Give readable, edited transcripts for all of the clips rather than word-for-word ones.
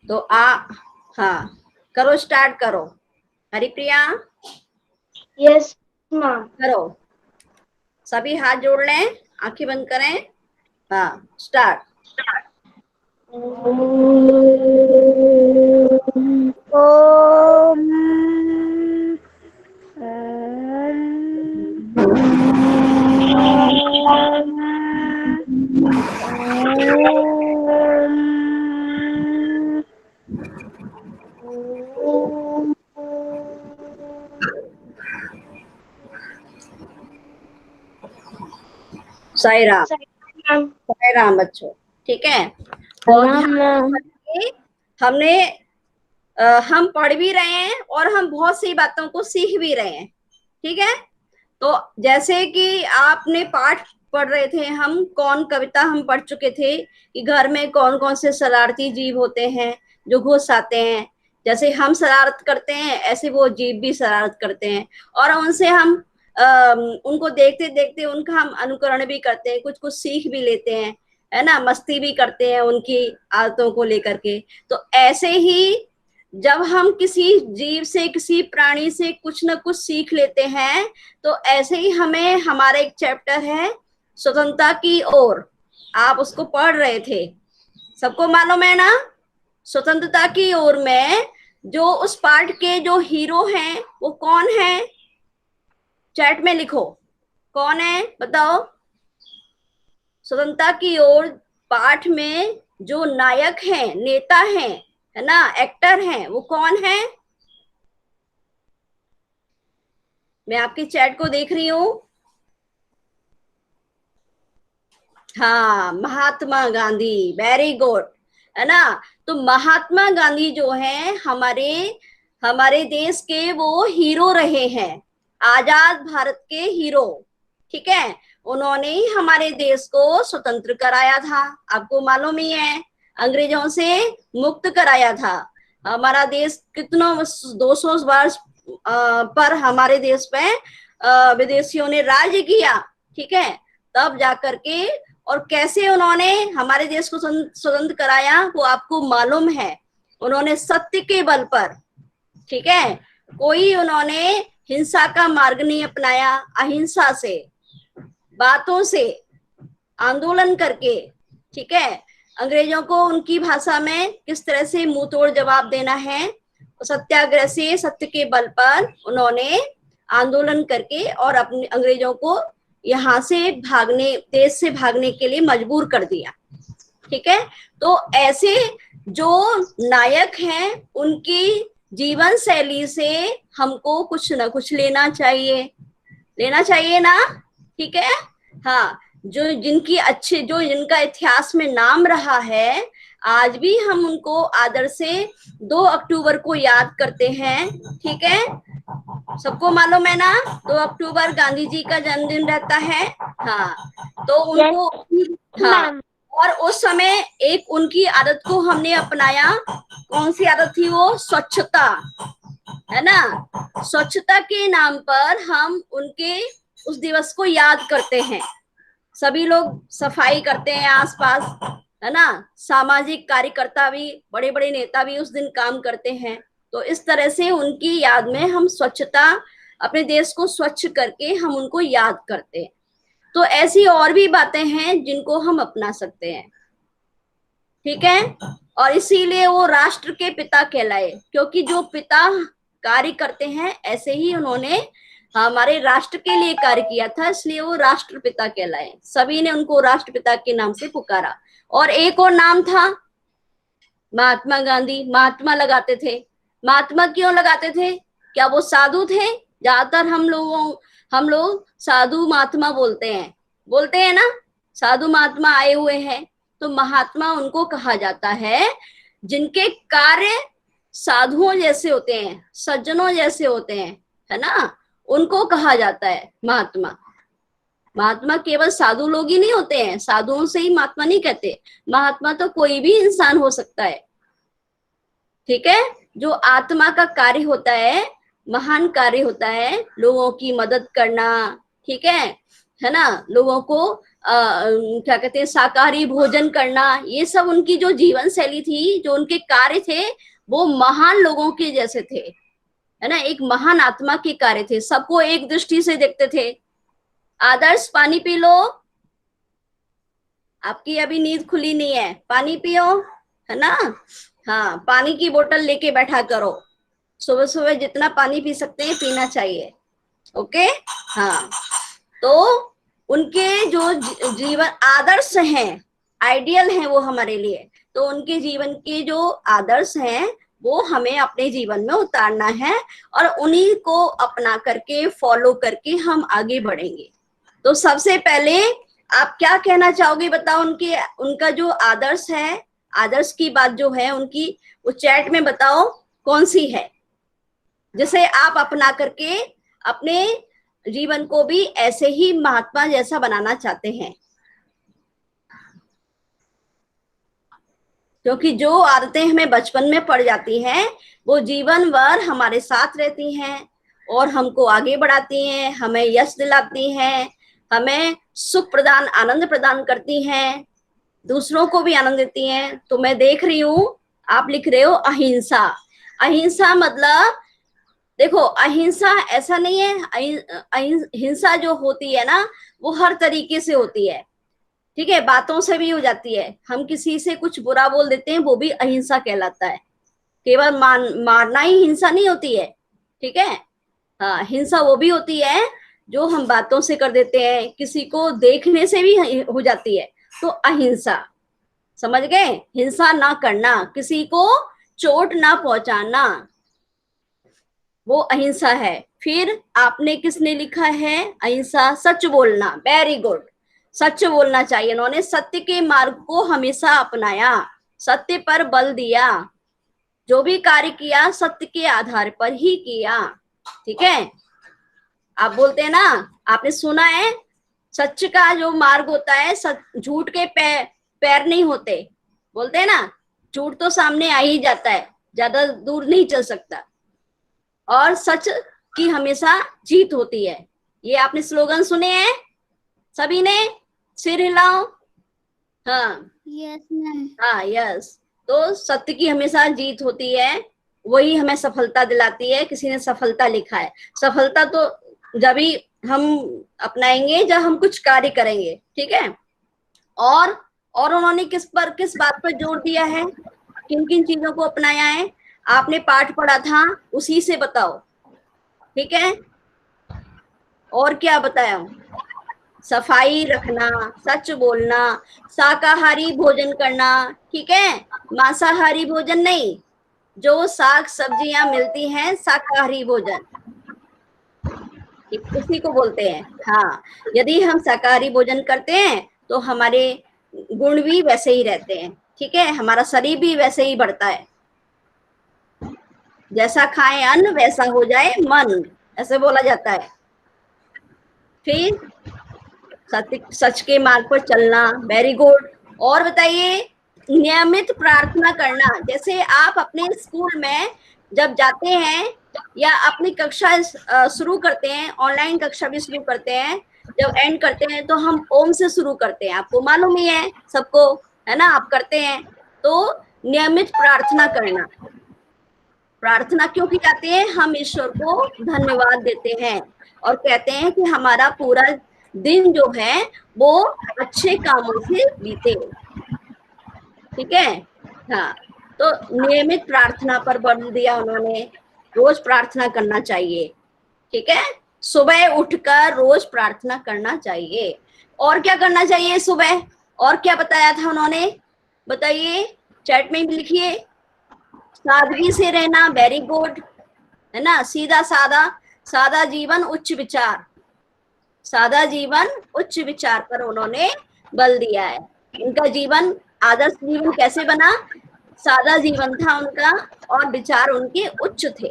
तो हाँ, करो, स्टार्ट करो। Haripriya, yes ma'am. करो। सभी हाथ जोड़ लें, आंखें बंद करें। हाँ, स्टार्ट। ओम साई राम। मैम। साई राम बच्चों, ठीक है। बहुत सलाम ध्यान मैम। से हमने हम पढ़ भी रहे हैं और हम बहुत सी बातों को सीख भी रहे हैं, ठीक है। तो जैसे कि आपने पाठ पढ़ रहे थे, हम कौन कविता हम पढ़ चुके थे कि घर में कौन कौन से शरारती जीव होते हैं जो घुस आते हैं। जैसे हम शरारत करते हैं, ऐसे वो जीव भी शरारत करते हैं, और उनसे हम उनको देखते देखते उनका हम अनुकरण भी करते हैं, कुछ कुछ सीख भी लेते हैं, है ना, मस्ती भी करते हैं उनकी आदतों को लेकर के। तो ऐसे ही जब हम किसी जीव से, किसी प्राणी से कुछ ना कुछ सीख लेते हैं, तो ऐसे ही हमें, हमारा एक चैप्टर है स्वतंत्रता की ओर, आप उसको पढ़ रहे थे, सबको मालूम है ना। स्वतंत्रता की ओर में जो उस पार्ट के जो हीरो हैं वो कौन है, चैट में लिखो, कौन है बताओ। स्वतंत्रता की ओर पाठ में जो नायक हैं, नेता हैं, है ना, एक्टर हैं, वो कौन है। मैं आपकी चैट को देख रही हूँ। हाँ, महात्मा गांधी, वेरी गुड, है ना। तो महात्मा गांधी जो है हमारे हमारे देश के वो हीरो रहे हैं, आजाद भारत के हीरो, ठीक है। उन्होंने ही हमारे देश को स्वतंत्र कराया था, आपको मालूम ही है, अंग्रेजों से मुक्त कराया था। हमारा देश कितना 200 वर्ष पर हमारे देश पे विदेशियों ने राज किया, ठीक है। तब जाकर के, और कैसे उन्होंने हमारे देश को स्वतंत्र कराया वो आपको मालूम है। उन्होंने सत्य के बल पर, ठीक है, कोई उन्होंने हिंसा का मार्ग नहीं अपनाया, अहिंसा से, बातों से, आंदोलन करके, ठीक है। अंग्रेजों को उनकी भाषा में किस तरह से मुंह तोड़ जवाब देना है, सत्याग्रह से, सत्य के बल पर उन्होंने आंदोलन करके और अपने अंग्रेजों को यहाँ से भागने, देश से भागने के लिए मजबूर कर दिया, ठीक है। तो ऐसे जो नायक हैं उनकी जीवन शैली से हमको कुछ ना कुछ लेना चाहिए, लेना चाहिए ना, ठीक है। हाँ, जो जिनकी अच्छे, जो जिनका इतिहास में नाम रहा है, आज भी हम उनको आदर से 2 अक्टूबर को याद करते हैं, ठीक है। सबको मालूम है ना, 2 अक्टूबर गांधी जी का जन्मदिन रहता है। हाँ, तो उनको, हाँ, मैम। और उस समय एक उनकी आदत को हमने अपनाया, कौन सी आदत थी वो, स्वच्छता, है ना। स्वच्छता के नाम पर हम उनके उस दिवस को याद करते हैं, सभी लोग सफाई करते हैं आसपास, है ना। सामाजिक कार्यकर्ता भी, बड़े बड़े नेता भी उस दिन काम करते हैं। तो इस तरह से उनकी याद में हम स्वच्छता, अपने देश को स्वच्छ करके हम उनको याद करते हैं। तो ऐसी और भी बातें हैं जिनको हम अपना सकते हैं, ठीक है। और इसीलिए वो राष्ट्र के पिता कहलाए, क्योंकि जो पिता कार्य करते हैं, ऐसे ही उन्होंने हमारे राष्ट्र के लिए कार्य किया था, इसलिए वो राष्ट्रपिता कहलाए, सभी ने उनको राष्ट्रपिता के नाम से पुकारा। और एक और नाम था महात्मा गांधी, महात्मा लगाते थे। महात्मा क्यों लगाते थे, क्या वो साधु थे। ज्यादातर हम लोग साधु महात्मा बोलते हैं ना, साधु महात्मा आए हुए हैं। तो महात्मा उनको कहा जाता है जिनके कार्य साधुओं जैसे होते हैं, सज्जनों जैसे होते हैं, है ना, उनको कहा जाता है महात्मा। महात्मा केवल साधु लोग ही नहीं होते हैं, साधुओं से ही महात्मा नहीं कहते, महात्मा तो कोई भी इंसान हो सकता है, ठीक है। जो आत्मा का कार्य होता है, महान कार्य होता है, लोगों की मदद करना, ठीक है, है ना, लोगों को क्या कहते हैं, शाकाहारी भोजन करना, ये सब उनकी जो जीवन शैली थी, जो उनके कार्य थे, वो महान लोगों के जैसे थे, है ना, एक महान आत्मा के कार्य थे, सबको एक दृष्टि से देखते थे। आदर्श पानी पी लो, आपकी अभी नींद खुली नहीं है, पानी पियो, है ना। हाँ, पानी की बोतल लेके बैठा करो, सुबह सुबह जितना पानी पी सकते हैं पीना चाहिए। ओके। हाँ, तो उनके जो जीवन आदर्श हैं, आइडियल हैं वो हमारे लिए, तो उनके जीवन के जो आदर्श हैं वो हमें अपने जीवन में उतारना है, और उन्हीं को अपना करके, फॉलो करके हम आगे बढ़ेंगे। तो सबसे पहले आप क्या कहना चाहोगे, बताओ, उनके उनका जो आदर्श है, आदर्श की बात जो है उनकी, वो चैट में बताओ कौन सी है, जिसे आप अपना करके अपने जीवन को भी ऐसे ही महात्मा जैसा बनाना चाहते हैं। क्योंकि जो आदतें हमें बचपन में पड़ जाती हैं वो जीवन भर हमारे साथ रहती हैं और हमको आगे बढ़ाती हैं, हमें यश दिलाती हैं, हमें सुख प्रदान, आनंद प्रदान करती हैं, दूसरों को भी आनंद देती हैं। तो मैं देख रही हूँ आप लिख रहे हो अहिंसा। अहिंसा मतलब, देखो, अहिंसा ऐसा नहीं है, हिंसा जो होती है ना वो हर तरीके से होती है, ठीक है, बातों से भी हो जाती है, हम किसी से कुछ बुरा बोल देते हैं वो भी अहिंसा कहलाता है। केवल मारना ही हिंसा नहीं होती है, ठीक है। हाँ, हिंसा वो भी होती है जो हम बातों से कर देते हैं, किसी को देखने से भी हो जाती है, तो अहिंसा, समझ गए, हिंसा ना करना, किसी को चोट ना पहुंचाना, वो अहिंसा है। फिर आपने किसने लिखा है अहिंसा, सच बोलना, वेरी गुड, सच बोलना चाहिए, उन्होंने सत्य के मार्ग को हमेशा अपनाया, सत्य पर बल दिया, जो भी कार्य किया सत्य के आधार पर ही किया, ठीक है। आप बोलते हैं ना, आपने सुना है, सच का जो मार्ग होता है, झूठ के पैर नहीं होते, बोलते हैं ना, झूठ तो सामने आ ही जाता है, ज्यादा दूर नहीं चल सकता, और सच की हमेशा जीत होती है। ये आपने स्लोगन सुने हैं सभी ने, सिर हिलाओ। हाँ, यस मैम। हाँ, यस। तो सत्य की हमेशा जीत होती है, वही हमें सफलता दिलाती है। किसी ने सफलता लिखा है, सफलता तो जब भी हम अपनाएंगे जब हम कुछ कार्य करेंगे, ठीक है। और उन्होंने किस बात पर जोर दिया है, किन किन चीजों को अपनाया है, आपने पाठ पढ़ा था, उसी से बताओ, ठीक है। और क्या बताया, सफाई रखना, सच बोलना, शाकाहारी भोजन करना, ठीक है, मांसाहारी भोजन नहीं, जो साग सब्जियां मिलती हैं शाकाहारी भोजन, उसी को बोलते हैं। हाँ, यदि हम शाकाहारी भोजन करते हैं तो हमारे गुण भी वैसे ही रहते हैं, ठीक है, हमारा शरीर भी वैसे ही बढ़ता है, जैसा खाए अन्न वैसा हो जाए मन, ऐसे बोला जाता है। फिर सच के मार्ग पर चलना, वेरी गुड। और बताइए, नियमित प्रार्थना करना, जैसे आप अपने स्कूल में जब जाते हैं या अपनी कक्षा शुरू करते हैं, ऑनलाइन कक्षा भी शुरू करते हैं, जब एंड करते हैं तो हम ओम से शुरू करते हैं, आपको मालूम ही है सबको, है ना, आप करते हैं। तो नियमित प्रार्थना करना, प्रार्थना क्यों की जाती है, हम ईश्वर को धन्यवाद देते हैं और कहते हैं कि हमारा पूरा दिन जो है वो अच्छे कामों से बीते, ठीक है। हाँ, तो नियमित प्रार्थना पर बल दिया उन्होंने, रोज प्रार्थना करना चाहिए, ठीक है, सुबह उठकर रोज प्रार्थना करना चाहिए। और क्या करना चाहिए सुबह, और क्या बताया था उन्होंने, बताइए, चैट में भी लिखिए। सादगी से रहना, वेरी गुड, है ना, सीधा सादा, सादा जीवन उच्च विचार, सादा जीवन उच्च विचार पर उन्होंने बल दिया है। उनका जीवन, आदर्श जीवन कैसे बना, सादा जीवन था उनका और विचार उनके उच्च थे,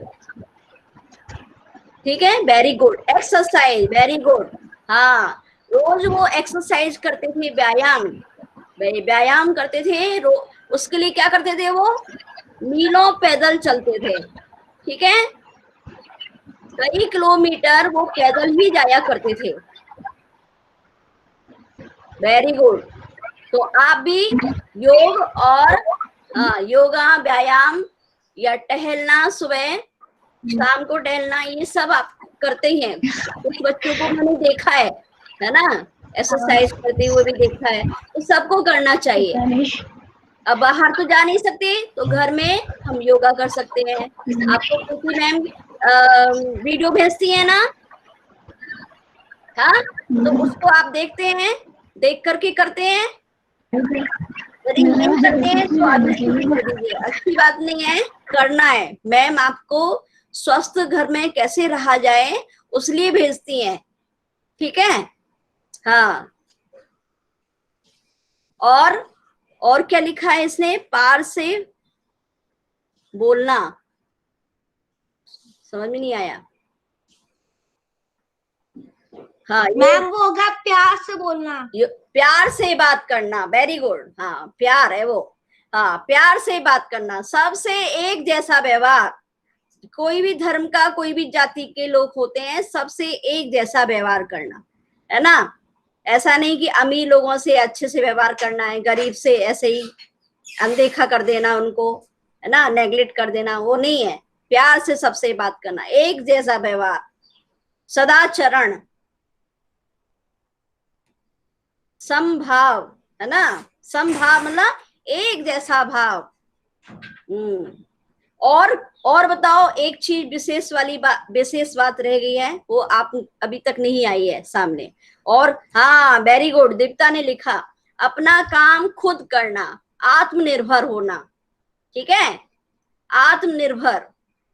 ठीक है, very good. Exercise, very good, हाँ, रोज वो एक्सरसाइज करते थे, व्यायाम करते थे, उसके लिए क्या करते थे, वो मीलों पैदल चलते थे, ठीक है, कई किलोमीटर वो पैदल ही जाया करते थे, वेरी गुड। तो आप भी योग और योगा, व्यायाम या टहलना, सुबह शाम को टहलना, ये सब आप करते ही हैं। कुछ बच्चों को मैंने देखा है ना, एक्सरसाइज करते हुए भी देखा है। तो सबको करना चाहिए। अब बाहर तो जा नहीं सकते, तो घर में हम योगा कर सकते हैं। आपको प्रीति मैम वीडियो भेजती है ना, हाँ, तो उसको आप देखते हैं, देख करके करते हैं। यदि नहीं करते हैं तो आप स्किप कर दीजिए, अच्छी बात नहीं है, करना है। मैम आपको स्वस्थ घर में कैसे रहा जाए उसलिए भेजती हैं, ठीक है। हाँ, और क्या लिखा है इसने, पार से बोलना, समझ में नहीं आया। हाँ, मैम वो होगा प्यार से बोलना, प्यार से बात करना, वेरी गुड। हाँ, प्यार है वो। हाँ, प्यार से बात करना, सबसे एक जैसा व्यवहार। कोई भी धर्म का, कोई भी जाति के लोग होते हैं, सबसे एक जैसा व्यवहार करना, है ना। ऐसा नहीं कि अमीर लोगों से अच्छे से व्यवहार करना है, गरीब से ऐसे ही अनदेखा कर देना उनको, है ना, नेग्लेक्ट कर देना, वो नहीं है। प्यार से सबसे बात करना, एक जैसा व्यवहार, सदाचरण, समभाव, है ना। समभाव मतलब एक जैसा भाव। और बताओ, एक चीज विशेष बात रह गई है, वो आप अभी तक नहीं आई है सामने। और हाँ, वेरी गुड, दीप्ता ने लिखा, अपना काम खुद करना, आत्मनिर्भर होना, ठीक है, आत्मनिर्भर।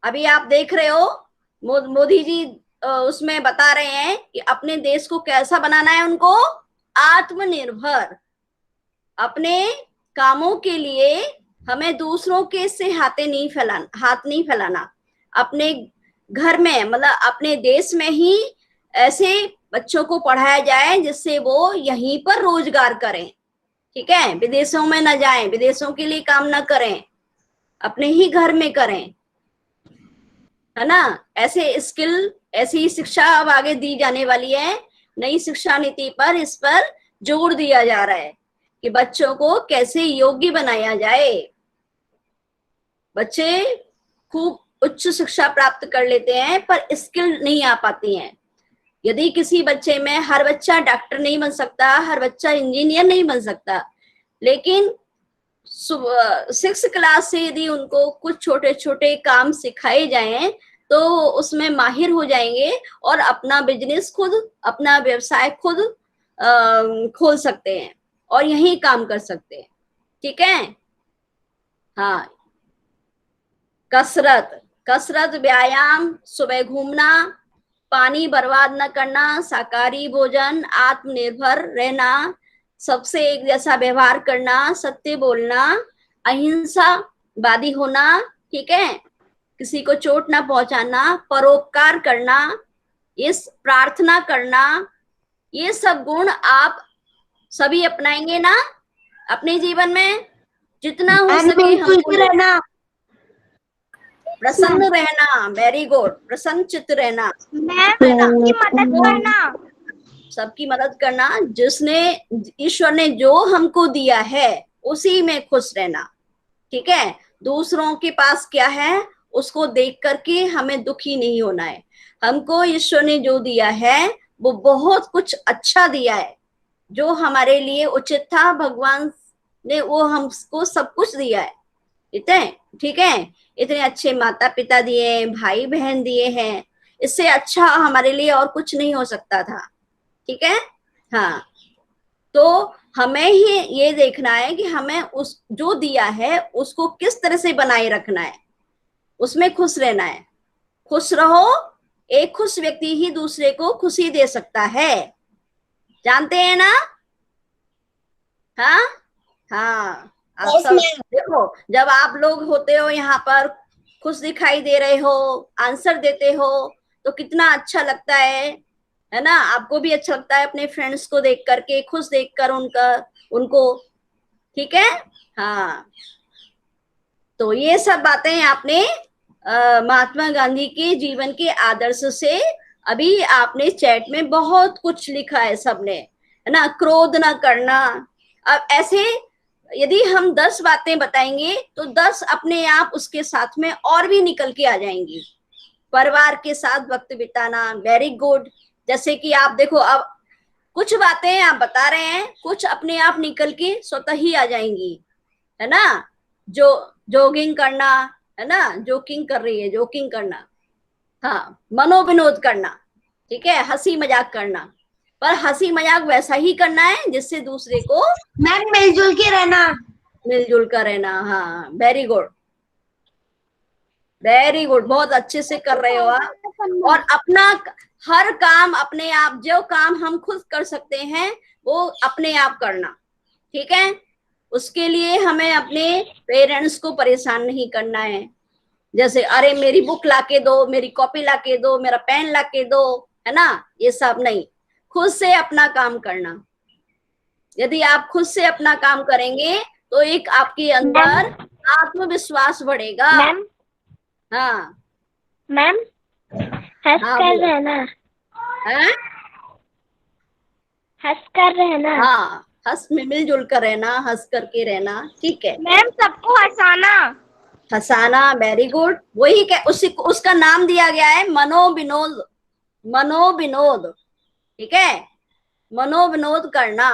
अभी आप देख रहे हो मोदी जी उसमें बता रहे हैं कि अपने देश को कैसा बनाना है उनको, आत्मनिर्भर। अपने कामों के लिए हमें दूसरों के से हाथ नहीं फैलाना। अपने घर में, मतलब अपने देश में ही ऐसे बच्चों को पढ़ाया जाए जिससे वो यहीं पर रोजगार करें, ठीक है, विदेशों में ना जाएं, विदेशों के लिए काम ना करें, अपने ही घर में करें, है ना। ऐसे स्किल, ऐसी शिक्षा अब आगे दी जाने वाली है। नई शिक्षा नीति पर इस पर जोर दिया जा रहा है कि बच्चों को कैसे योग्य बनाया जाए। बच्चे खूब उच्च शिक्षा प्राप्त कर लेते हैं पर स्किल नहीं आ पाती हैं। यदि किसी बच्चे में, हर बच्चा डॉक्टर नहीं बन सकता, हर बच्चा इंजीनियर नहीं बन सकता, लेकिन 6 क्लास से यदि उनको कुछ छोटे छोटे काम सिखाए जाएं तो उसमें माहिर हो जाएंगे और अपना बिजनेस खुद, अपना व्यवसाय खुद खोल सकते हैं और यही काम कर सकते हैं, ठीक है। हाँ, कसरत, व्यायाम, सुबह घूमना, पानी बर्बाद न करना, शाकाहारी भोजन, आत्मनिर्भर रहना, सबसे एक जैसा व्यवहार करना, सत्य बोलना, अहिंसावादी होना, ठीक है, किसी को चोट ना पहुंचाना, परोपकार करना, इस प्रार्थना करना, ये सब गुण आप सभी अपनाएंगे ना अपने जीवन में, जितना हो सके हमको रहना, प्रसन्न रहना, वेरी गुड, प्रसन्न चित्त रहना, सबकी मदद करना, जिसने, ईश्वर ने जो हमको दिया है उसी में खुश रहना, ठीक है। दूसरों के पास क्या है उसको देख करके हमें दुखी नहीं होना है। हमको ईश्वर ने जो दिया है वो बहुत कुछ अच्छा दिया है, जो हमारे लिए उचित था, भगवान ने वो हमको सब कुछ दिया है, ठीक है। इतने अच्छे माता पिता दिए, भाई बहन दिए हैं, इससे अच्छा हमारे लिए और कुछ नहीं हो सकता था, ठीक है। हाँ, तो हमें ही ये देखना है कि हमें उस जो दिया है उसको किस तरह से बनाए रखना है, उसमें खुश रहना है। खुश रहो, एक खुश व्यक्ति ही दूसरे को खुशी दे सकता है, जानते हैं ना। हाँ हाँ, आप सब देखो, जब आप लोग होते हो यहाँ पर, खुश दिखाई दे रहे हो, आंसर देते हो, तो कितना अच्छा लगता है ना। आपको भी अच्छा लगता है अपने फ्रेंड्स को देख करके, खुश देखकर उनको, ठीक है। हाँ, तो ये सब बातें आपने महात्मा गांधी के जीवन के आदर्श से, अभी आपने चैट में बहुत कुछ लिखा है सबने, है ना, क्रोध ना करना। अब ऐसे यदि हम 10 बातें बताएंगे तो 10 अपने आप उसके साथ में और भी निकल के आ जाएंगी। परिवार के साथ वक्त बिताना, वेरी गुड। जैसे कि आप देखो, अब कुछ बातें आप बता रहे हैं, कुछ अपने आप निकल के स्वतः ही आ जाएंगी, है ना। जो जॉगिंग करना, है ना, जोकिंग कर रही है, जोकिंग करना, हाँ, मनोविनोद करना, ठीक है, हंसी मजाक करना, पर हंसी मजाक वैसा ही करना है जिससे दूसरे को मैम मिलजुल के रहना। मिलजुल कर रहना। हाँ, वेरी गुड, वेरी गुड, बहुत अच्छे से कर रहे हो आप। और अपना हर काम अपने आप, जो काम हम खुद कर सकते हैं वो अपने आप करना, ठीक है। उसके लिए हमें अपने पेरेंट्स को परेशान नहीं करना है। जैसे अरे मेरी बुक लाके दो, मेरी कॉपी लाके दो, मेरा पेन लाके दो, है ना, ये सब नहीं। खुद से अपना काम करना। यदि आप खुद से अपना काम करेंगे तो एक आपके अंदर आत्मविश्वास बढ़ेगा। मैम हाँ मैम हंस हाँ, कर बोलो। रहना, हैं? हंस कर रहना। हाँ, हंस में मिलजुल कर रहना, हंस करके रहना, ठीक है। मैम सबको हंसाना। हंसाना, वेरी गुड। वही उसी उसका नाम दिया गया है मनोविनोद। मनोविनोद, ठीक है, मनोविनोद करना।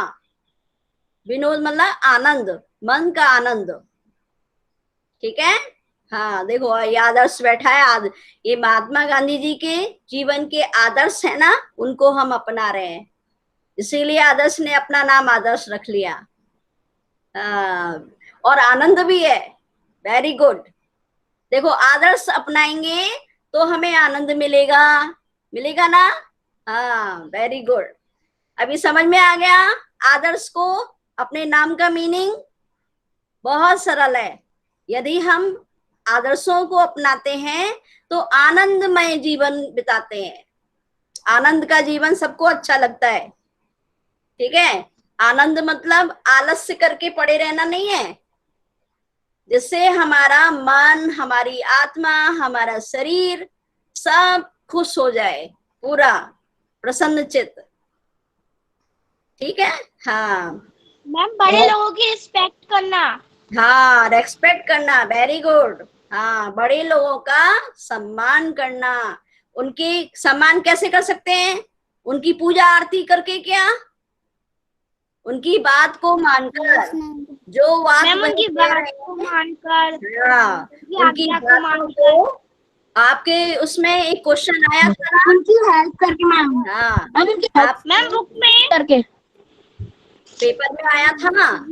विनोद मतलब आनंद, मन का आनंद, ठीक है। हाँ देखो, ये आदर्श बैठा है आज, ये महात्मा गांधी जी के जीवन के आदर्श है ना, उनको हम अपना रहे हैं, इसीलिए आदर्श ने अपना नाम आदर्श रख लिया। और आनंद भी है, वेरी गुड। देखो, आदर्श अपनाएंगे तो हमें आनंद मिलेगा, मिलेगा ना। हाँ, वेरी गुड। अभी समझ में आ गया आदर्श को, अपने नाम का मीनिंग बहुत सरल है। यदि हम आदर्शों को अपनाते हैं तो आनंदमय जीवन बिताते हैं। आनंद का जीवन सबको अच्छा लगता है, ठीक है। आनंद मतलब आलस्य करके पड़े रहना नहीं है, जिससे हमारा मन, हमारी आत्मा, हमारा शरीर सब खुश हो जाए, पूरा प्रसन्न चित्त, ठीक है। हाँ, मैम बड़े लोगों की रिस्पेक्ट करना। हाँ, रेस्पेक्ट करना, वेरी गुड। हाँ, बड़े लोगों का सम्मान करना। उनकी सम्मान कैसे कर सकते हैं? उनकी पूजा आरती करके, क्या, उनकी बात को मानकर, जो बात मैम वही उनकी कह बात रहे को हैं, मानकर, हाँ, उनकी आज्ञा को बातों मानकर, को। आपके उसमें एक क्वेश्चन आया था ना, उनकी हेल्प करके। मैम हाँ, उनकी आप मैम बुक में करके। पेपर में आया था ना,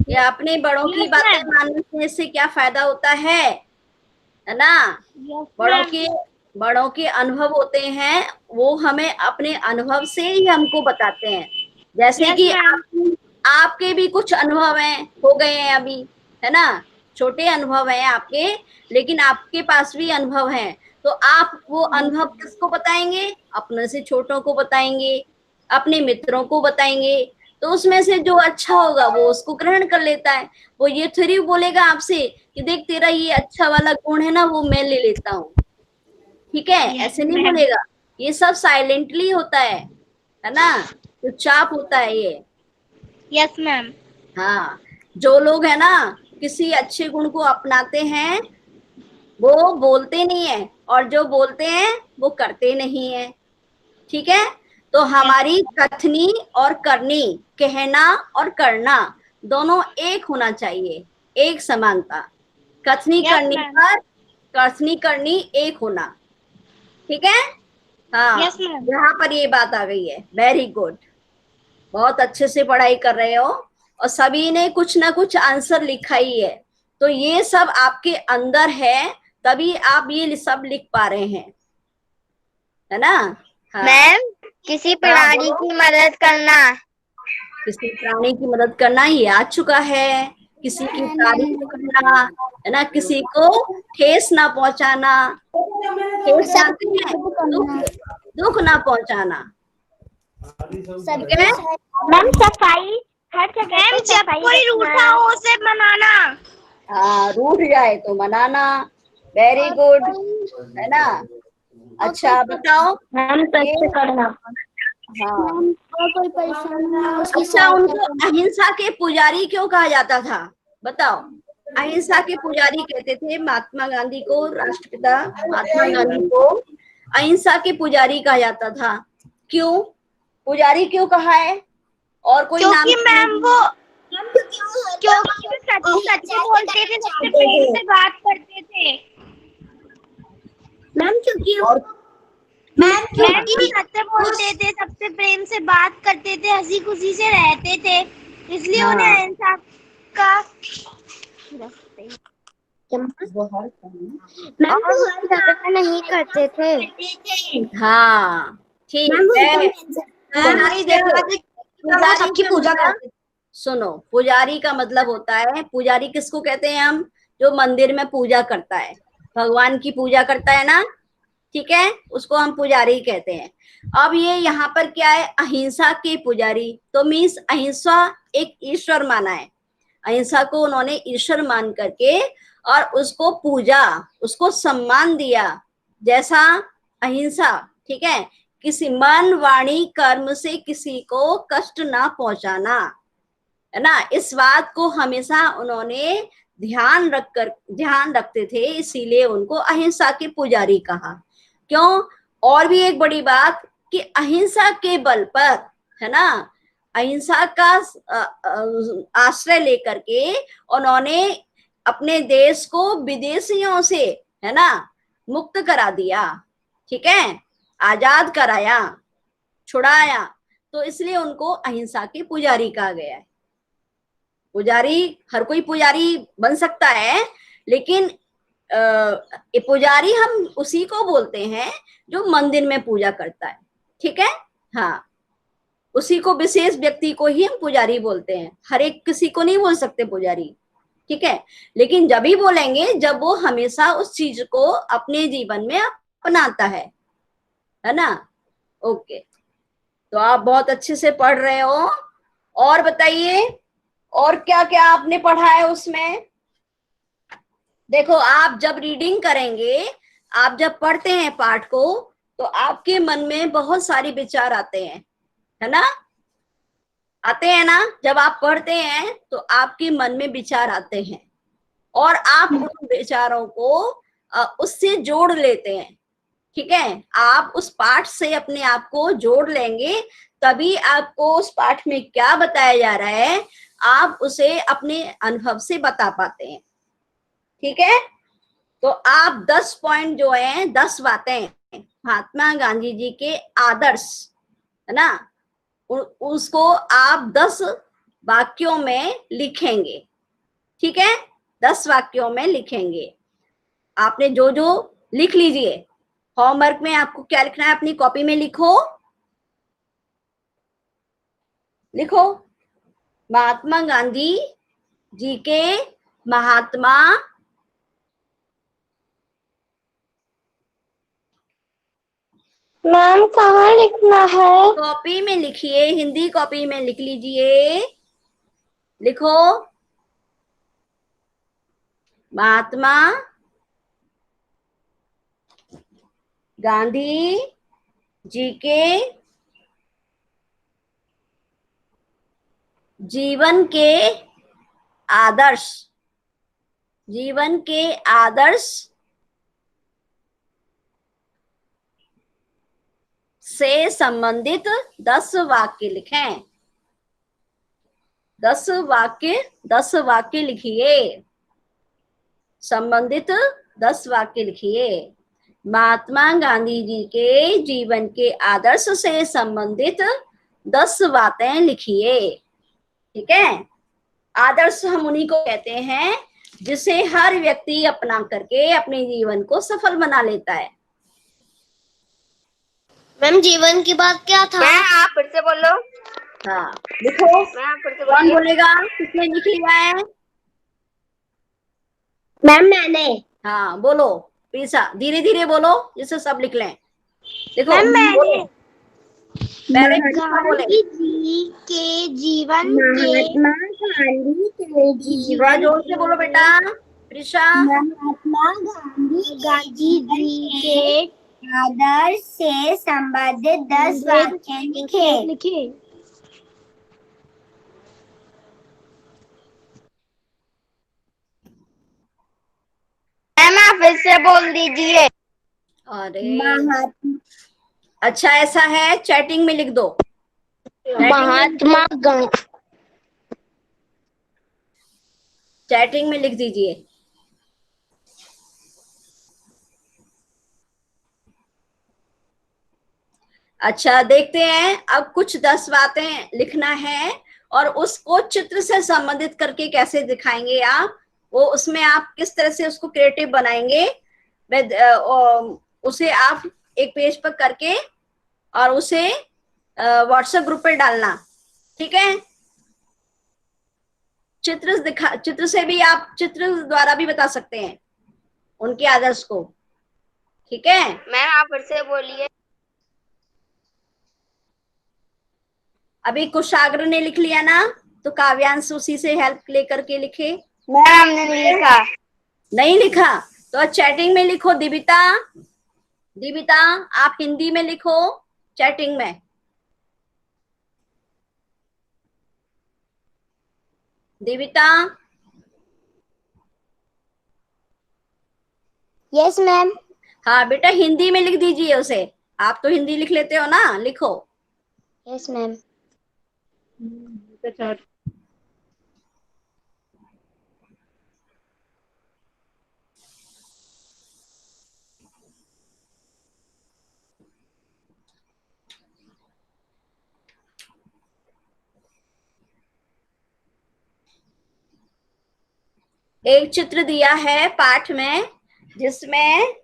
ये अपने बड़ों की यस बातें मैम। मानने से क्या फायदा होता है ना। यस बड़ों मैम। के बड़ों के अनुभव होते हैं, वो हमें अपने अनुभव से ही हमको बताते हैं। जैसे यस कि मैम। आपके भी कुछ अनुभव हैं, हो गए हैं अभी, है ना, छोटे अनुभव हैं आपके, लेकिन आपके पास भी अनुभव हैं। तो आप वो अनुभव किसको बताएंगे? अपने से छोटों को बताएंगे, अपने मित्रों को बताएंगे। तो उसमें से जो अच्छा होगा वो उसको ग्रहण कर लेता है। वो ये थोड़ी बोलेगा आपसे कि देख तेरा ये अच्छा वाला गुण है ना, वो मैं ले लेता हूँ, ठीक है, ऐसे नहीं मैम। बोलेगा। ये सब साइलेंटली होता है ना, चुपचाप होता है ये। Yes ma'am. हाँ, जो लोग है ना किसी अच्छे गुण को अपनाते हैं वो बोलते नहीं है, और जो बोलते हैं वो करते नहीं है, ठीक है। तो हमारी कथनी और करनी, कहना और करना दोनों एक होना चाहिए, एक समानता। कथनी यस करनी मैम। पर कथनी करनी एक होना, ठीक है। यस हाँ, मैम। यहाँ पर ये बात आ गई है, वेरी गुड। बहुत अच्छे से पढ़ाई कर रहे हो, और सभी ने कुछ ना कुछ आंसर लिखा ही है। तो ये सब आपके अंदर है, तभी आप ये सब लिख पा रहे हैं, है ना। हाँ, मैम किसी हाँ, प्राणी बोलो। की मदद करना। किसी प्राणी की मदद करना ये आ चुका है। किसी की तारीफ करना, है ना, किसी को ठेस ना पहुंचाना। ठेस जानते हैं? दुख, दुख ना पहुंचाना, ठीक है। मैम सफाई, हर जगह मैम पे जब सफाई कोई रखना। रूठा हो उसे मनाना। हाँ, रूठ जाए तो मनाना, वेरी गुड, है ना। अच्छा बताओ, मैम ये स्वच्छ करना। हाँ। कोई परेशान अच्छा, उनको अहिंसा के पुजारी क्यों कहा जाता था, बताओ। अहिंसा के पुजारी कहते थे महात्मा गांधी को, राष्ट्रपिता महात्मा गांधी को अहिंसा के पुजारी कहा जाता था। क्यों पुजारी क्यों कहा है, और कोई नाम? क्योंकि मैम वो सच्चे बोलते थे, सबसे प्रेम से बात करते थे। मैम क्योंकि और मैम वो सच्चे बोलते थे, सबसे प्रेम से बात करते थे, हंसी खुशी से रहते थे, इसलिए हाँ। उन्हें अहिंसा का मैम वो झगड़ा नहीं करते थे। हाँ ठीक है। पुजारी देखो, पुजारी का पूजा मतलब, सुनो, पुजारी का मतलब होता है, पुजारी किसको कहते हैं हम, जो मंदिर में पूजा करता है, भगवान की पूजा करता है ना, ठीक है, उसको हम पुजारी कहते हैं। अब ये यहाँ पर क्या है, अहिंसा के पुजारी, तो मीन्स अहिंसा एक ईश्वर माना है, अहिंसा को उन्होंने ईश्वर मान करके और उसको पूजा, उसको सम्मान दिया, जैसा अहिंसा, ठीक है, किसी मन वाणी कर्म से किसी को कष्ट ना पहुंचाना, है ना, इस बात को हमेशा उन्होंने ध्यान रखते थे, इसीलिए उनको अहिंसा के पुजारी कहा। क्यों? और भी एक बड़ी बात कि अहिंसा के बल पर, है ना, अहिंसा का आश्रय लेकर के उन्होंने अपने देश को विदेशियों से, है ना, मुक्त करा दिया, ठीक है, आजाद कराया, छुड़ाया, तो इसलिए उनको अहिंसा के पुजारी कहा गया है। पुजारी, हर कोई पुजारी बन सकता है, लेकिन पुजारी हम उसी को बोलते हैं जो मंदिर में पूजा करता है, ठीक है, हाँ, उसी को, विशेष व्यक्ति को ही हम पुजारी बोलते हैं, हर एक किसी को नहीं बोल सकते पुजारी, ठीक है, लेकिन जब भी बोलेंगे जब वो हमेशा उस चीज को अपने जीवन में अपनाता है ना। ओके, तो आप बहुत अच्छे से पढ़ रहे हो, और बताइए और क्या क्या आपने पढ़ा है उसमें। देखो, आप जब रीडिंग करेंगे, आप जब पढ़ते हैं पाठ को, तो आपके मन में बहुत सारे विचार आते हैं, है ना, आते हैं ना, जब आप पढ़ते हैं तो आपके मन में विचार आते हैं, और आप उन विचारों को उससे जोड़ लेते हैं, ठीक है, आप उस पाठ से अपने आप को जोड़ लेंगे, तभी आपको उस पाठ में क्या बताया जा रहा है आप उसे अपने अनुभव से बता पाते हैं, ठीक है। तो आप 10 पॉइंट जो है, 10 बातें महात्मा गांधी जी के आदर्श, है ना, उसको आप 10 वाक्यों में लिखेंगे, ठीक है, 10 वाक्यों में लिखेंगे। आपने जो जो लिख लीजिए, होमवर्क में आपको क्या लिखना है, अपनी कॉपी में लिखो, लिखो महात्मा गांधी जी के महात्मा, मैम कहाँ लिखना है? कॉपी में लिखिए, हिंदी कॉपी में लिख लीजिए, लिखो महात्मा गांधी जी के जीवन के आदर्श, जीवन के आदर्श से संबंधित 10 वाक्य लिखें, 10 वाक्य लिखिए, संबंधित 10 वाक्य लिखिए, महात्मा गांधी जी के जीवन के आदर्श से संबंधित 10 बातें लिखिए, ठीक है। आदर्श हम उन्हीं को कहते हैं जिसे हर व्यक्ति अपना करके अपने जीवन को सफल बना लेता है। मैम जीवन की बात क्या था? मैम आप फिर से बोलो। हाँ लिखो, मैम फिर से कौन बोलेगा, किसने लिख लिया है? मैम मैंने। हाँ बोलो प्रीसा, धीरे धीरे बोलो जिससे सब लिख लें। देखो मैम गांधी जी के जीवन के, गांधी के थोड़ा जोर से बोलो बेटा प्रीशा। महात्मा गांधी गांधी जी के आदर्श से संबंधित 10 वाक्य लिखे। मैम आप फिर से बोल दीजिए। अरे अच्छा, ऐसा है, चैटिंग में लिख दो। महात्मा गांधी। चैटिंग में लिख दीजिए। अच्छा, देखते हैं अब कुछ 10 बातें लिखना है और उसको चित्र से संबंधित करके कैसे दिखाएंगे आप, वो उसमें आप किस तरह से उसको क्रिएटिव बनाएंगे, उसे आप एक पेज पर करके और उसे व्हाट्सएप ग्रुप पे डालना। ठीक है, चित्र से भी आप चित्र द्वारा भी बता सकते हैं उनके आदर्श को। ठीक है मैम आप फिर से बोलिए। अभी कुशाग्र ने लिख लिया ना, तो काव्यांश उसी से हेल्प लेकर के लिखे। मैम हमने नहीं लिखा। नहीं लिखा तो चैटिंग में लिखो। दीपिता, दीपिता आप हिंदी में लिखो चैटिंग में। दीपिता। Yes ma'am. हाँ बेटा, हिंदी में लिख दीजिए उसे। आप तो हिंदी लिख लेते हो ना, लिखो। Yes ma'am. एक चित्र दिया है पाठ में जिसमें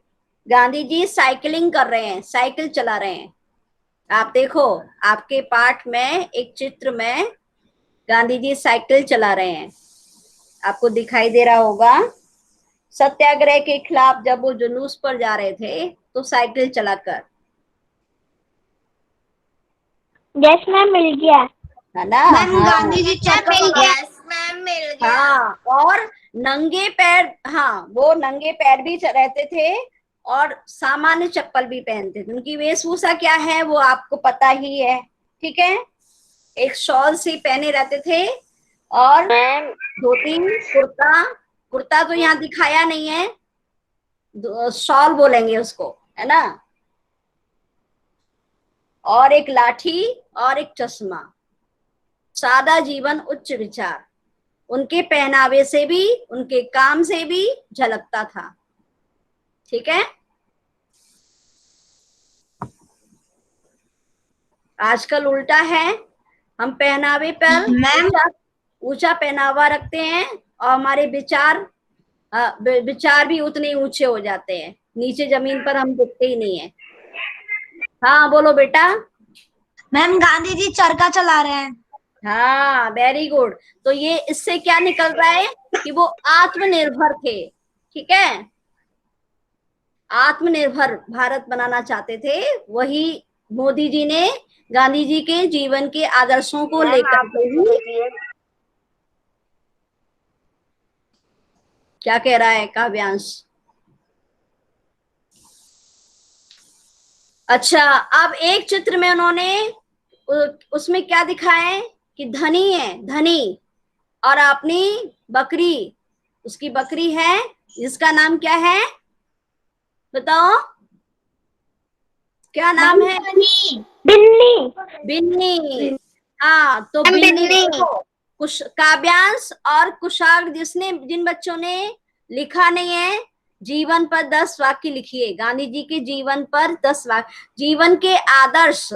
गांधी जी साइकिलिंग कर रहे हैं, साइकिल चला रहे हैं। आप देखो, आपके पाठ में एक चित्र में गांधी जी साइकिल चला रहे हैं, आपको दिखाई दे रहा होगा। सत्याग्रह के खिलाफ जब वो जुलूस पर जा रहे थे तो साइकिल चलाकर। यस मैम मिल गया। है ना? मैम हाँ गांधी जी चक्कर यस मैम मिल गया। हाँ, और नंगे पैर, हाँ वो नंगे पैर भी रहते थे और सामान्य चप्पल भी पहनते थे। उनकी वेशभूषा क्या है वो आपको पता ही है। ठीक है, एक शॉल सी पहने रहते थे और धोती, कुर्ता। कुर्ता तो यहाँ दिखाया नहीं है, शॉल बोलेंगे उसको, है ना। और एक लाठी और एक चश्मा। सादा जीवन, उच्च विचार उनके पहनावे से भी, उनके काम से भी झलकता था। ठीक है, आजकल उल्टा है, हम पहनावे पर ऊंचा पहनावा रखते हैं और हमारे विचार भी उतने ऊंचे हो जाते हैं, नीचे जमीन पर हम दिखते ही नहीं है। हाँ बोलो बेटा। मैम गांधी जी चरखा चला रहे हैं। हाँ वेरी गुड। तो ये इससे क्या निकल रहा है कि वो आत्मनिर्भर थे। ठीक है, आत्मनिर्भर भारत बनाना चाहते थे। वही मोदी जी ने गांधी जी के जीवन के आदर्शों को लेकर के ही, क्या कह रहा है काव्यांश? अच्छा, अब एक चित्र में उन्होंने उसमें क्या दिखाया है कि धनी है, धनी, और अपनी बकरी, उसकी बकरी है जिसका नाम क्या है बताओ, क्या नाम है? बिन्नी। बिन्नी। हाँ, तो बिन्नी कुछ काव्यांश और कुशाग्र जिन बच्चों ने लिखा नहीं है, जीवन पर 10 वाक्य लिखिए। गांधी जी के जीवन पर 10 वाक्य, जीवन के आदर्श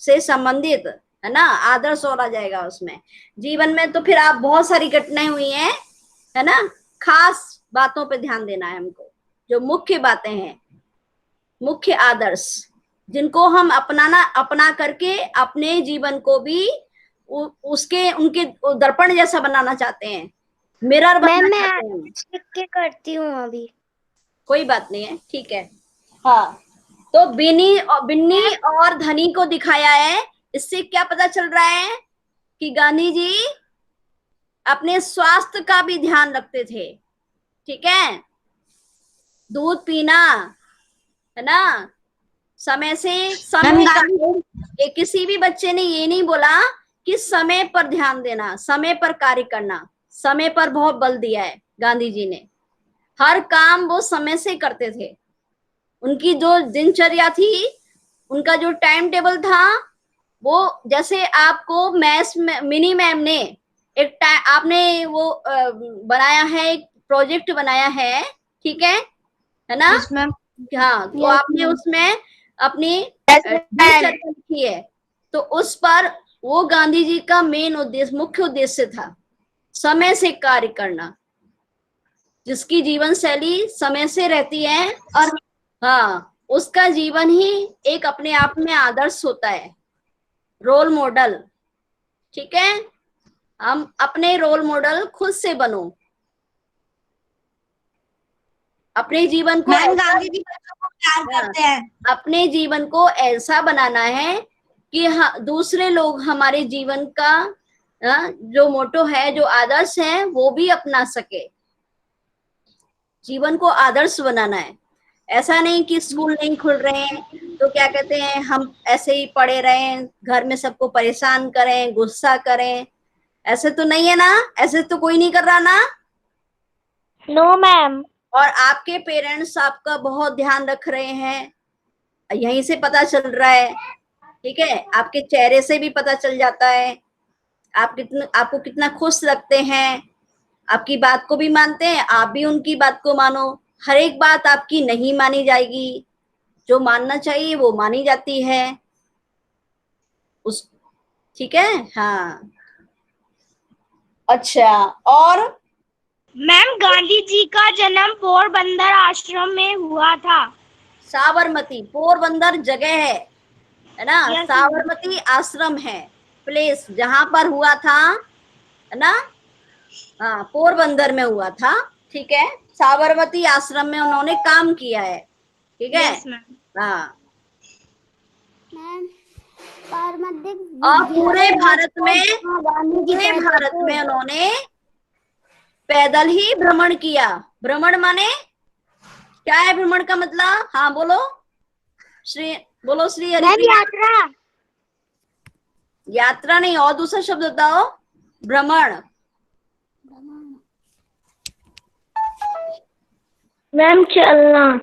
से संबंधित, है ना, आदर्श और आ जाएगा उसमें। जीवन में तो फिर आप बहुत सारी घटनाएं हुई हैं, है ना, खास बातों पे ध्यान देना है हमको, जो मुख्य बातें हैं, मुख्य आदर्श जिनको हम अपना करके अपने जीवन को भी उसके उनके दर्पण जैसा बनाना चाहते हैं, मिरर बनाना चाहते हैं। लिख के करती हूँ अभी। कोई बात नहीं है, ठीक है। हाँ, तो बिन्नी और धनी को दिखाया है। इससे क्या पता चल रहा है कि गांधी जी अपने स्वास्थ्य का भी ध्यान रखते थे। ठीक है, दूध पीना, है ना, समय से समय का, किसी भी बच्चे ने ये नहीं बोला कि समय पर ध्यान देना, समय पर कार्य करना, समय पर बहुत बल दिया है गांधी जी ने। हर काम वो समय से करते थे। उनकी जो दिनचर्या थी, उनका जो टाइम टेबल था, वो जैसे आपको मैथ्स मिनी मैम ने एक आपने वो बनाया है, एक प्रोजेक्ट बनाया है, ठीक है ना? Yes ma'am. हाँ, तो Yes, आपने ma'am. उसमें अपनी Yes, ma'am. दिनचर्या लिखी है, तो उस पर वो गांधी जी का मेन उद्देश्य, मुख्य उद्देश्य था समय से कार्य करना। जिसकी जीवन शैली समय से रहती है, और हाँ, उसका जीवन ही एक अपने आप में आदर्श होता है, रोल मॉडल। ठीक है, हम अपने रोल मॉडल खुद से बनो। अपने जीवन को मैम ऐसा, गांधी जी बच्चों को प्यार करते हैं। अपने जीवन को ऐसा बनाना है कि दूसरे लोग हमारे जीवन का जो मोटो है, जो आदर्श है, वो भी अपना सके। जीवन को आदर्श बनाना है। ऐसा नहीं कि स्कूल नहीं खुल रहे हैं तो क्या कहते हैं, हम ऐसे ही पड़े रहें, घर में सबको परेशान करें, गुस्सा करें। ऐसे तो नहीं है ना, ऐसे तो कोई नहीं कर रहा ना। No ma'am. और आपके पेरेंट्स आपका बहुत ध्यान रख रहे हैं, यहीं से पता चल रहा है। ठीक है, आपके चेहरे से भी पता चल जाता है आपको कितना खुश लगते हैं, आपकी बात को भी मानते हैं, आप भी उनकी बात को मानो। हर एक बात आपकी नहीं मानी जाएगी, जो मानना चाहिए वो मानी जाती है उस। ठीक है, हाँ। अच्छा, और मैम गांधी जी का जन्म पोरबंदर आश्रम में हुआ था। साबरमती पोरबंदर जगह है ना, Yes, साबरमती आश्रम है, प्लेस जहां पर हुआ था, है ना। हाँ, पोरबंदर में हुआ था। ठीक है, साबरमती आश्रम में उन्होंने काम किया है। ठीक है, yes, मैम। हाँ। मैम पारमाणिक और पूरे भारत में, गांधी जी पूरे कहते भारत थे। में उन्होंने पैदल ही भ्रमण किया। भ्रमण माने क्या है, भ्रमण का मतलब? हाँ बोलो श्री, बोलो श्री हरिप्रिया। यात्रा। यात्रा नहीं, और दूसरा शब्द बताओ, भ्रमण। मैम चलना।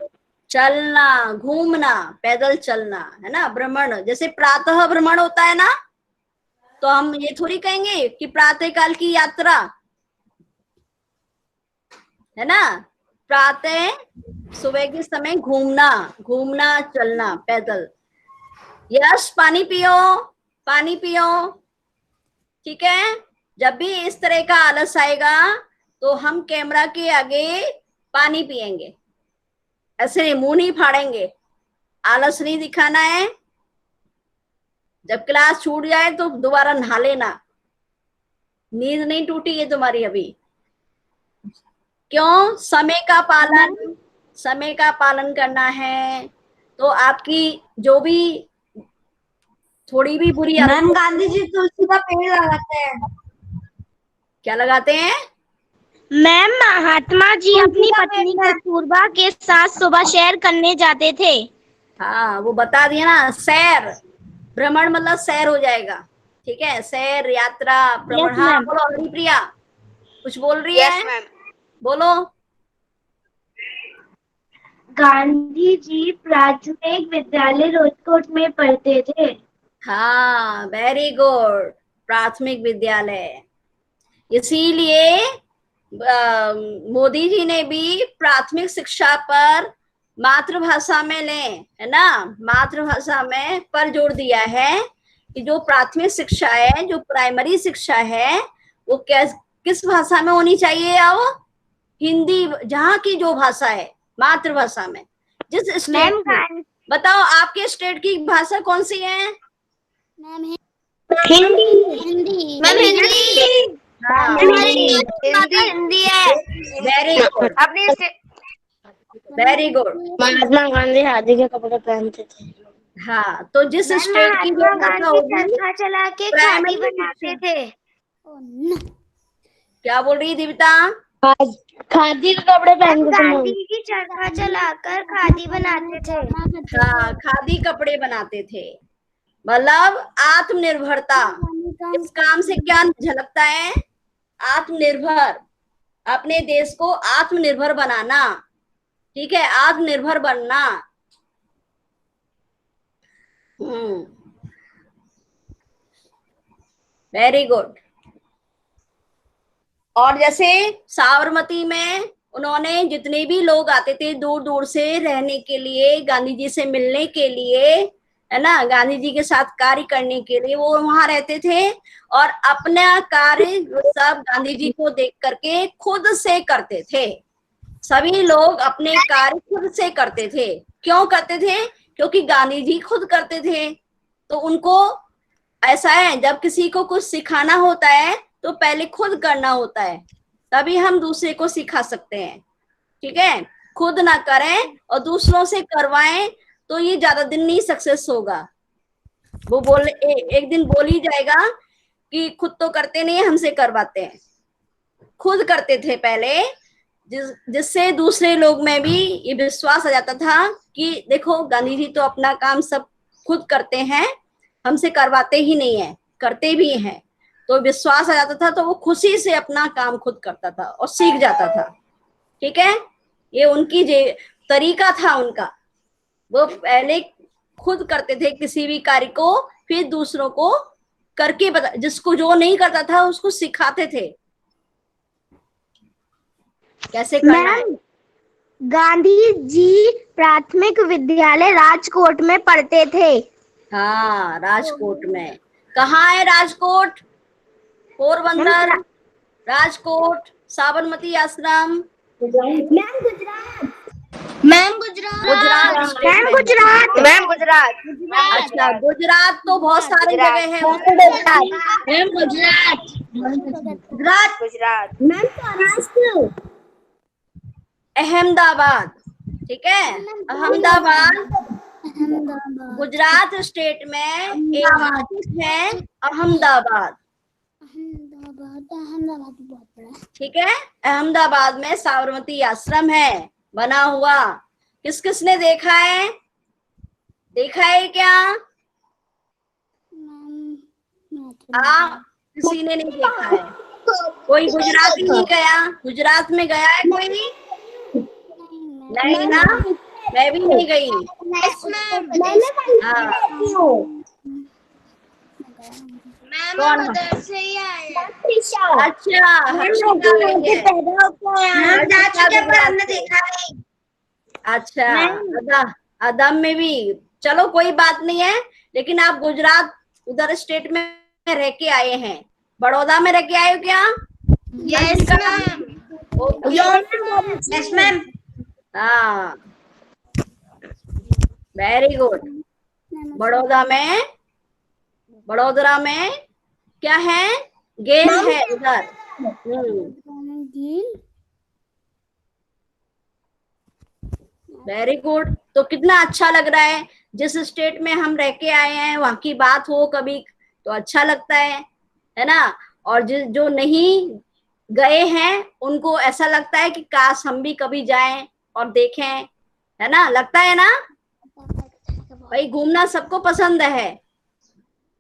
चलना, घूमना, पैदल चलना, है ना, भ्रमण। जैसे प्रातः भ्रमण होता है ना, तो हम ये थोड़ी कहेंगे कि प्रातः काल की यात्रा, है ना। प्रातः सुबह के समय घूमना, घूमना, चलना, पैदल। यश पानी पियो, पानी पियो। ठीक है, जब भी इस तरह का आलस आएगा तो हम कैमरा के आगे पानी पिएंगे, ऐसे नहीं, मुंह नहीं फाड़ेंगे, आलस नहीं दिखाना है। जब क्लास छूट जाए तो दोबारा नहा लेना, नींद नहीं टूटी है तुम्हारी अभी। क्यों? समय का पालन, समय का पालन करना है। तो आपकी जो भी थोड़ी भी बुरी मैम आदत, गांधी जी तुलसी का पेड़ लगाते हैं। क्या लगाते हैं? मैम महात्मा जी अपनी का पत्नी पेड़। कस्तूरबा के साथ सुबह सैर करने जाते थे। हाँ, वो बता दिया ना, सैर। भ्रमण मतलब सैर हो जाएगा। ठीक है, सैर, यात्रा, भ्रमण। Yes, हाँ ma'am. बोलो हरिप्रिया, कुछ बोल रही है? मैम। बोलो। गांधी जी प्राथमिक विद्यालय रोजकोट में पढ़ते थे। हाँ, वेरी गुड, प्राथमिक विद्यालय। इसीलिए मोदी जी ने भी प्राथमिक शिक्षा पर मातृभाषा में लें, है ना, मातृभाषा में पर जोर दिया है कि जो प्राथमिक शिक्षा है, जो प्राइमरी शिक्षा है, वो किस भाषा में होनी चाहिए? अब हिंदी, जहाँ की जो भाषा है, मातृभाषा में। जिस स्टेट की, बताओ आपके स्टेट की भाषा कौन सी है? मैम हिंदी। हिंदी। मैम हिंदी। हाँ, हिंदी है। वेरी गुड, अपनी वेरी गुड। महात्मा गांधी शादी के कपड़े पहनते थे। हाँ, तो जिस स्टेट की जो भाषा होगी, चरखा चला के खादी प्राइमरी बनाते शिक्षा। थे। क्या बोल रही है दीपिता? खादी के कपड़े पहन के गांधी जी चरखा चलाकर खादी बनाते थे। हाँ, खादी कपड़े बनाते थे। मतलब आत्मनिर्भरता, इस काम से क्या झलकता है? आत्मनिर्भर, अपने देश को आत्मनिर्भर बनाना, ठीक है, आत्मनिर्भर बनना। Very good. और जैसे साबरमती में उन्होंने जितने भी लोग आते थे दूर दूर से रहने के लिए, गांधी जी से मिलने के लिए, है ना, गांधी जी के साथ कार्य करने के लिए वो वहां रहते थे और अपना कार्य सब गांधी जी को देख करके खुद से करते थे। सभी लोग अपने कार्य खुद से करते थे। क्यों करते थे? क्योंकि गांधी जी खुद करते थे। तो उनको ऐसा है, जब किसी को कुछ सिखाना होता है तो पहले खुद करना होता है, तभी हम दूसरे को सिखा सकते हैं। ठीक है, खुद ना करें और दूसरों से करवाएं तो ये ज्यादा दिन नहीं सक्सेस होगा। वो एक दिन बोल ही जाएगा कि खुद तो करते नहीं, हमसे करवाते हैं। खुद करते थे पहले, जिससे दूसरे लोग में भी ये विश्वास आ जाता था कि देखो गांधी जी तो अपना काम सब खुद करते हैं, हमसे करवाते ही नहीं है, करते भी हैं। तो विश्वास आ जाता था, तो वो खुशी से अपना काम खुद करता था और सीख जाता था। ठीक है, ये उनकी तरीका था उनका। वो पहले खुद करते थे किसी भी कार्य को, फिर दूसरों को करके जिसको जो नहीं करता था उसको सिखाते थे कैसे करना है। गांधी जी प्राथमिक विद्यालय राजकोट में पढ़ते थे। हाँ, राजकोट में। कहाँ है राजकोट? पोरबंदर, राजकोट, साबरमती आश्रम। मैम गुजरात। अच्छा, गुजरात तो बहुत सारी जगह है। मैम गुजरात। मैम महाराष्ट्र। अहमदाबाद। ठीक है, अहमदाबाद गुजरात स्टेट में एक है अहमदाबाद। ठीक है, अहमदाबाद में साबरमती आश्रम है बना हुआ। किस किस ने देखा है? देखा है क्या? किसी ने नहीं देखा है? कोई गुजरात ही नहीं गया? गुजरात में गया है कोई? नहीं ना, मैं भी नहीं गई। कौन? अच्छा, अच्छा, अदम में भी। चलो कोई बात नहीं है, लेकिन आप गुजरात उधर स्टेट में रह के आए हैं। बड़ौदा में रह के आए हो क्या? Yes ma'am. हाँ, वेरी गुड। बड़ोदरा में क्या है? गेल है उधर। Very good. तो कितना अच्छा लग रहा है, जिस स्टेट में हम रह के आए हैं वहां की बात हो कभी तो अच्छा लगता है ना। और जो नहीं गए हैं उनको ऐसा लगता है कि काश हम भी कभी जाएं और देखें, है ना, लगता है ना भाई। घूमना सबको पसंद है।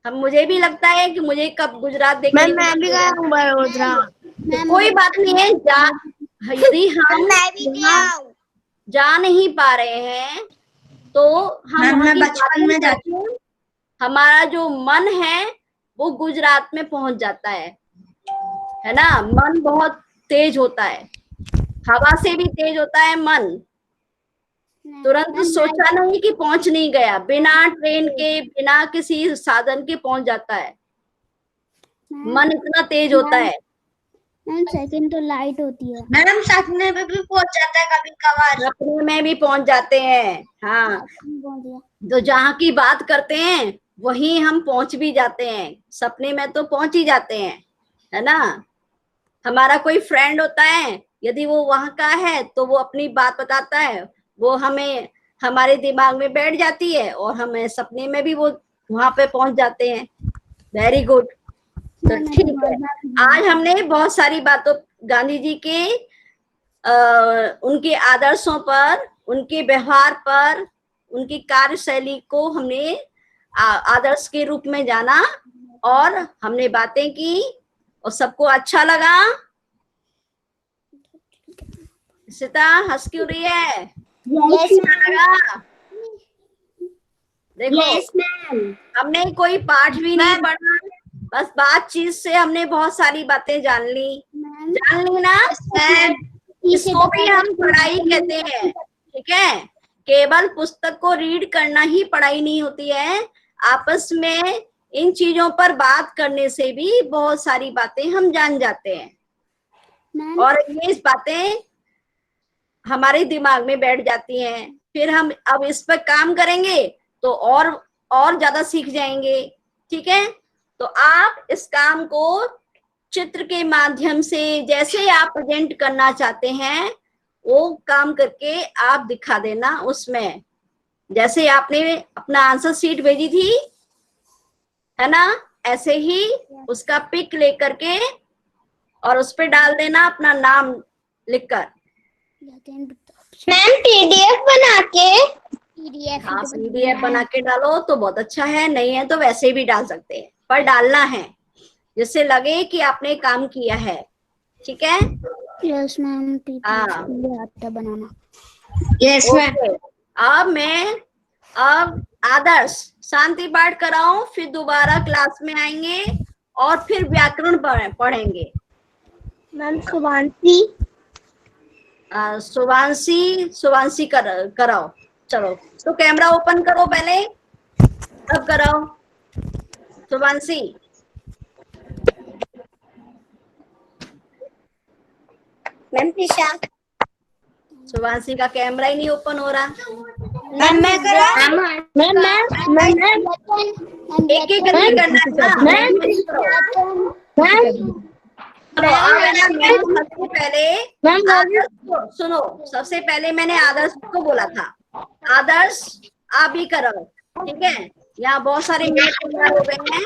मुझे भी लगता है कि मुझे कब गुजरात देखने को। मैं भी गया हूँ बड़ोदरा। कोई बात नहीं है, यदि हम जा नहीं पा रहे हैं तो हम बचपन में जाते हैं, हमारा जो मन है वो गुजरात में पहुंच जाता है ना। मन बहुत तेज होता है, हवा से भी तेज होता है मन। तुरंत सोचा नहीं कि पहुंच नहीं गया, बिना ट्रेन के बिना किसी साधन के पहुंच जाता है। मन इतना तेज होता है। मैम सेकंड तो लाइट होती है। मैम सपने में भी पहुंच जाता है कभी कभार। सपने में भी पहुंच जाते हैं। हाँ, तो जहाँ की बात करते हैं वहीं हम पहुंच भी जाते हैं। सपने में तो पहुंच ही जाते हैं, है ना। हमारा कोई फ्रेंड होता है, यदि वो वहां का है तो वो अपनी बात बताता है, वो हमें हमारे दिमाग में बैठ जाती है और हमें सपने में भी वो वहां पे पहुंच जाते हैं। Very good. तो ठीक है, आज हमने बहुत सारी बातों गांधी जी के उनके आदर्शों पर, उनके व्यवहार पर, उनकी कार्यशैली को हमने आदर्श के रूप में जाना और हमने बातें की और सबको अच्छा लगा। सीता हंस क्यों रही है? अच्छा लगा? देखो हमने कोई पाठ भी नहीं पढ़ा, बस बातचीत से हमने बहुत सारी बातें जान ली ना। इसको भी हम पढ़ाई कहते हैं, ठीक है। केवल पुस्तक को रीड करना ही पढ़ाई नहीं होती है, आपस में इन चीजों पर बात करने से भी बहुत सारी बातें हम जान जाते हैं और ये बातें हमारे दिमाग में बैठ जाती हैं। फिर हम अब इस पर काम करेंगे तो और ज्यादा सीख जाएंगे, ठीक है। तो आप इस काम को चित्र के माध्यम से जैसे आप प्रेजेंट करना चाहते हैं वो काम करके आप दिखा देना। उसमें जैसे आपने अपना आंसर शीट भेजी थी, है ना, ऐसे ही उसका पिक लेकर के और उस पे डाल देना अपना नाम लिखकर। मैम पीडीएफ बना के, हाँ पीडीएफ बना के डालो तो बहुत अच्छा है, नहीं है तो वैसे भी डाल सकते हैं, पर डालना है जिससे लगे कि आपने काम किया है, ठीक है। यस मैम, हाँ आता बनाना। Yes ma'am. अब आदर्श शांति पाठ कराऊं, फिर दोबारा क्लास में आएंगे और फिर व्याकरण पढ़ेंगे। मैम शुभांशी, शुभांशी कराओ। चलो तो कैमरा ओपन करो पहले, तब कराओ शुभांशी। मैम प्रीशा, शुभांशी का कैमरा ही नहीं ओपन हो रहा। मैम मैं करा, मैम एक एक करके करना है ना। सबसे पहले सुनो, सबसे पहले मैंने आदर्श को बोला था, आदर्श आप ही करो, ठीक है। यहाँ बहुत सारे मैच तैयार हो गए हैं,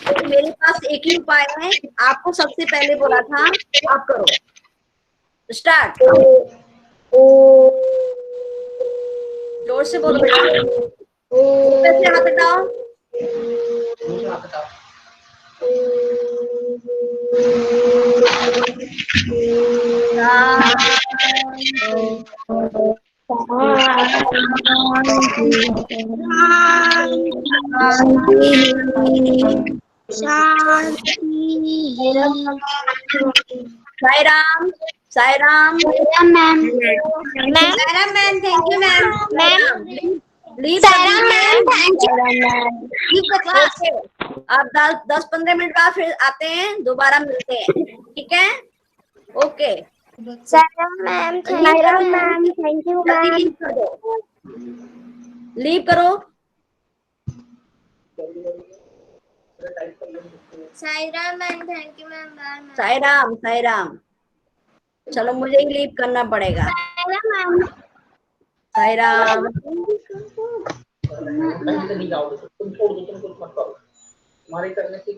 तो मेरे पास एक ही उपाय है, आपको सबसे पहले बोला था, आप करो। स्टार्ट। जोर से बोलो बेटा, ऊपर से हाथ हटाओ। Sai Ram, Sai Ram ma'am, ma'am thank you ma'am, leave ma'am thank you. अब 10-15 मिनट बाद फिर आते हैं, दोबारा मिलते हैं, ठीक है। Okay ma'am thank you ma'am. Leave कर दो, लीव करो। Sairam ma'am thank you ma'am, bye. Sai Ram, Sai Ram. चलो मुझे ही लीव करना पड़ेगा। साई राम। नहीं जाओगे तुम छोड़ दो, तुम कुछ मत करो, हमारे करने से